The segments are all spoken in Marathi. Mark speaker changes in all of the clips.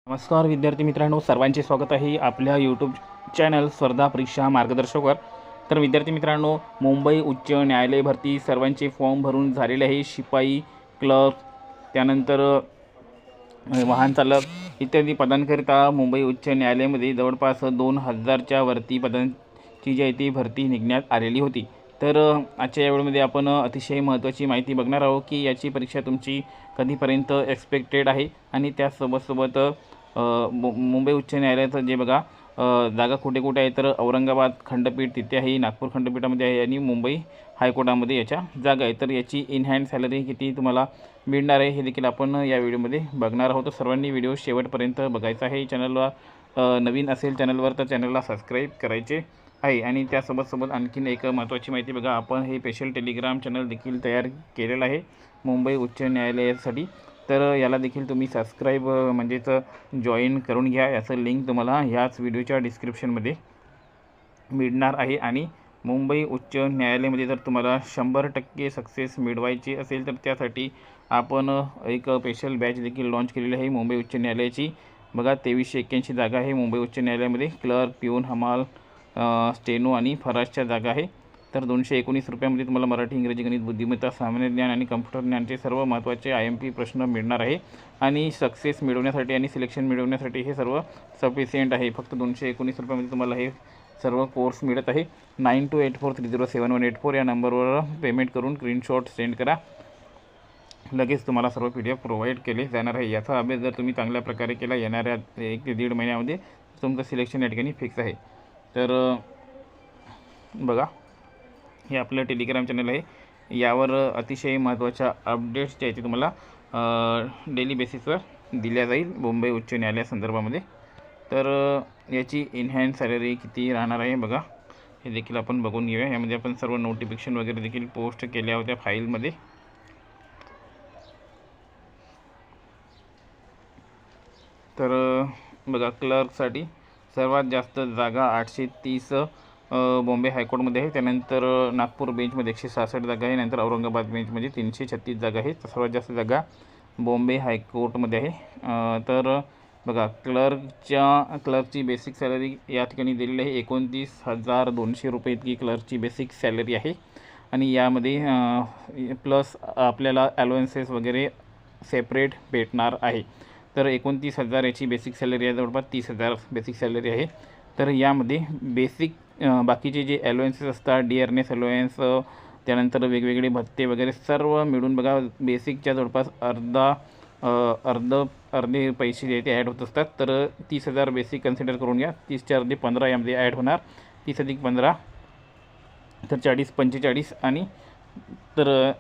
Speaker 1: नमस्कार विद्यार्थी मित्रांनो, सर्वांचे स्वागत आहे आपल्या यूट्यूब चॅनल स्पर्धा परीक्षा मार्गदर्शकवर। तर विद्यार्थी मित्रांनो, मुंबई उच्च न्यायालय भरती सर्वांचे फॉर्म भरून झालेले आहे। शिपाई, क्लर्क, त्यानंतर वाहन चालक इत्यादी पदांकरिता मुंबई उच्च न्यायालयामध्ये जवळपास 2000च्या वरती पदांची जी आहे ती भरती निघण्यात आलेली होती। तर आजच्या या व्हिडिओमध्ये आपण अतिशय महत्त्वाची माहिती बघणार आहोत की याची परीक्षा तुमची कधीपर्यंत एक्सपेक्टेड आहे आणि त्यासोबत मुंबई उच्च न्यायालयाचं जे बघा जागा कुठे कुठे आहे, तर औरंगाबाद खंडपीठ तिथे आहे, नागपूर खंडपीठामध्ये आहे आणि मुंबई हायकोर्टामध्ये याच्या जागा आहे। तर याची इन हँड सॅलरी किती तुम्हाला मिळणार आहे हे देखील आपण या व्हिडिओमध्ये बघणार आहोत। तर सर्वांनी व्हिडिओ शेवटपर्यंत बघायचा आहे। चॅनलला नवीन असेल चॅनलवर तर चॅनलला सबस्क्राईब करायचे आहे। आणि त्यासोबत आणखीन एक महत्त्वाची माहिती बघा, आपण हे स्पेशल टेलिग्राम चॅनल देखील तयार केलेलं आहे मुंबई उच्च न्यायालयासाठी। तर याला देखील तुम्ही सबस्क्राईब म्हणजेच जॉईन करून घ्या। याचं लिंक तुम्हाला ह्याच व्हिडिओच्या डिस्क्रिप्शनमध्ये मिळणार आहे। आणि मुंबई उच्च न्यायालयामध्ये जर तुम्हाला 100% सक्सेस मिळवायची असेल तर त्यासाठी आपण एक स्पेशल बॅच देखील लॉन्च केलेली आहे मुंबई उच्च न्यायालयाची। बघा 2381 जागा आहे मुंबई उच्च न्यायालयामध्ये। क्लर्क, पिऊन, हमाल, स्टेनो आणि फराशच्या जागा आहे। तर 219 रुपयामध्ये तुम्हाला मराठी, इंग्रजी, गणित, बुद्धिमत्ता, सामान्य ज्ञान आणि कम्प्युटर ज्ञानचे सर्व महत्त्वाचे IMP प्रश्न मिळणार आहे। आणि सक्सेस मिळवण्यासाठी आणि सिलेक्शन मिळवण्यासाठी हे सर्व सफिशियंट आहे। फक्त 219 रुपयामध्ये तुम्हाला हे सर्व कोर्स मिळत आहे। 9284307184 या नंबरवर पेमेंट करून स्क्रीनशॉट सेंड करा, लगेच तुम्हाला सर्व PDF प्रोव्हाइड केले जाणार आहे। याचा अभ्यास जर तुम्ही चांगल्या प्रकारे केला येणाऱ्या 1 ते 1.5 महिन्यामध्ये तुमचं सिलेक्शन या ठिकाणी फिक्स आहे। तर बघा, हे आपलं टेलिग्राम चॅनल आहे, यावर अतिशय महत्त्वाच्या अपडेट्स जे आहेत ते तुम्हाला डेली बेसिसवर दिल्या जाईल मुंबई उच्च न्यायालयासंदर्भामध्ये। तर याची इन हँड सॅलरी किती राहणार आहे बघा, हे देखील आपण बघून घेऊया। यामध्ये आपण सर्व नोटिफिकेशन वगैरे देखील पोस्ट केल्या होत्या फाईलमध्ये। तर बघा, क्लर्कसाठी सर्वात जास्त जागा 830 बॉम्बे हायकोर्टमध्ये आहे। त्यानंतर नागपूर बेंचमध्ये 166 जागा आहे। नंतर औरंगाबाद बेंचमध्ये 336 जागा आहे। सर्वात जास्त जागा बॉम्बे हायकोर्टमध्ये आहे। तर बघा, क्लर्कची बेसिक सॅलरी या ठिकाणी दिलेली आहे 29,200 रुपये इतकी क्लर्कची बेसिक सॅलरी आहे। आणि यामध्ये प्लस आपल्याला अलाउन्सेस वगैरे सेपरेट भेटणार आहे। तर 29,000 याची बेसिक सॅलरी आहे, जवळपास 30,000 बेसिक सॅलरी आहे। तर यामध्ये बेसिक बाकीचे जे अलाउन्सेस असतात, डिअरनेस अलाउन्स, त्यानंतर वेगवेगळे भत्ते वगैरे सर्व मिळून बघा बेसिकच्या जवळपास अर्धे पैसे जे ते ॲड होत असतात। तर 30,000 बेसिक कन्सिडर करून घ्या। 30च्या अर्धे 15 यामध्ये ॲड होणार, 30 अधिक 15 तर 40, 45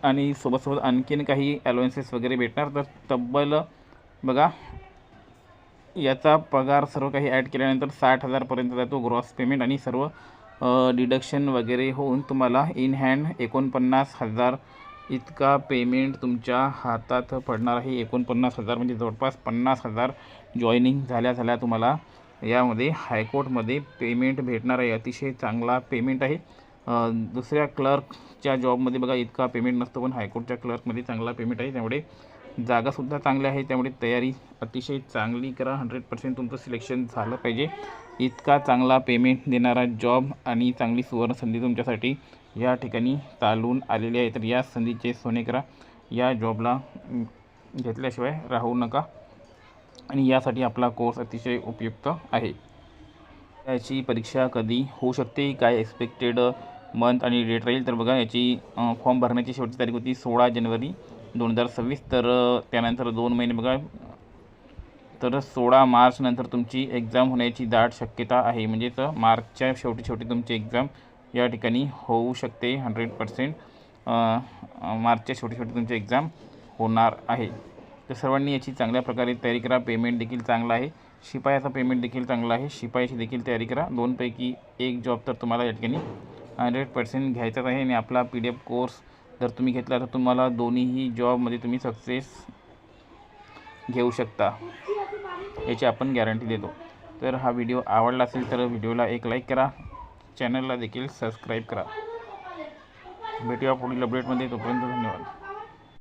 Speaker 1: आणि सोबत आणखीन काही अलाउन्सेस वगैरे भेटणार। तर तब्बल बघा याचा पगार सर्व काही ॲड केल्यानंतर 60,000पर्यंत जातो ग्रॉस पेमेंट। आणि सर्व डिडक्शन वगैरे होऊन तुम्हाला इन हँड 49,000 इतका पेमेंट तुमच्या हातात पडणार आहे। 49,000 म्हणजे जवळपास 50,000 जॉईनिंग झाल्या तुम्हाला यामध्ये हायकोर्टमध्ये पेमेंट भेटणार आहे। अतिशय चांगला पेमेंट आहे। दुसऱ्या क्लर्कच्या जॉबमध्ये बघा इतका पेमेंट नसतो, पण हायकोर्टच्या क्लर्कमध्ये चांगला पेमेंट आहे। त्यामुळे जागासुद्धा चांगल्या आहे, त्यामुळे तयारी अतिशय चांगली करा। 100% तुमचं सिलेक्शन झालं पाहिजे। इतका चांगला पेमेंट देणारा जॉब आणि चांगली सुवर्णसंधी तुमच्यासाठी या ठिकाणी चालून आलेली आहे। तर या संधीचे सोने करा, या जॉबला घेतल्याशिवाय राहू नका। आणि यासाठी आपला कोर्स अतिशय उपयुक्त आहे। याची परीक्षा कधी होऊ शकते, काय एक्सपेक्टेड मंथ आणि डेट राहील, तर बघा याची फॉर्म भरण्याची शेवटची तारीख होती 16 जानेवारी 2026। तर त्यानंतर 2 महिने बघा, तर 16 मार्च नंतर तुमची एक्झाम होण्याची दाट शक्यता आहे। म्हणजेच मार्चच्या शेवटी तुमची एक्झाम या ठिकाणी होऊ शकते। 100% मार्चच्या शेवटी तुमची एक्झाम होणार आहे। तर सर्वांनी याची चांगल्या प्रकारे तयारी करा। पेमेंट देखील चांगला आहे, शिपायाचा पेमेंट देखील चांगला आहे, शिपायाची देखील तयारी करा। 2 पैकी 1 जॉब तर तुम्हाला या ठिकाणी 100% घ्यायचाच आहे। आणि आपला PDF कोर्स जर तुम्ही घेतला तर तुम्हाला दोन्हीही जॉबमध्ये तुम्ही सक्सेस घेऊ शकता, याची आपण गॅरंटी देतो। तर हा व्हिडिओ आवडला असेल तर व्हिडिओला एक लाईक करा, चॅनलला देखील सबस्क्राईब करा। भेटूया पुढील अपडेटमध्ये, तोपर्यंत धन्यवाद।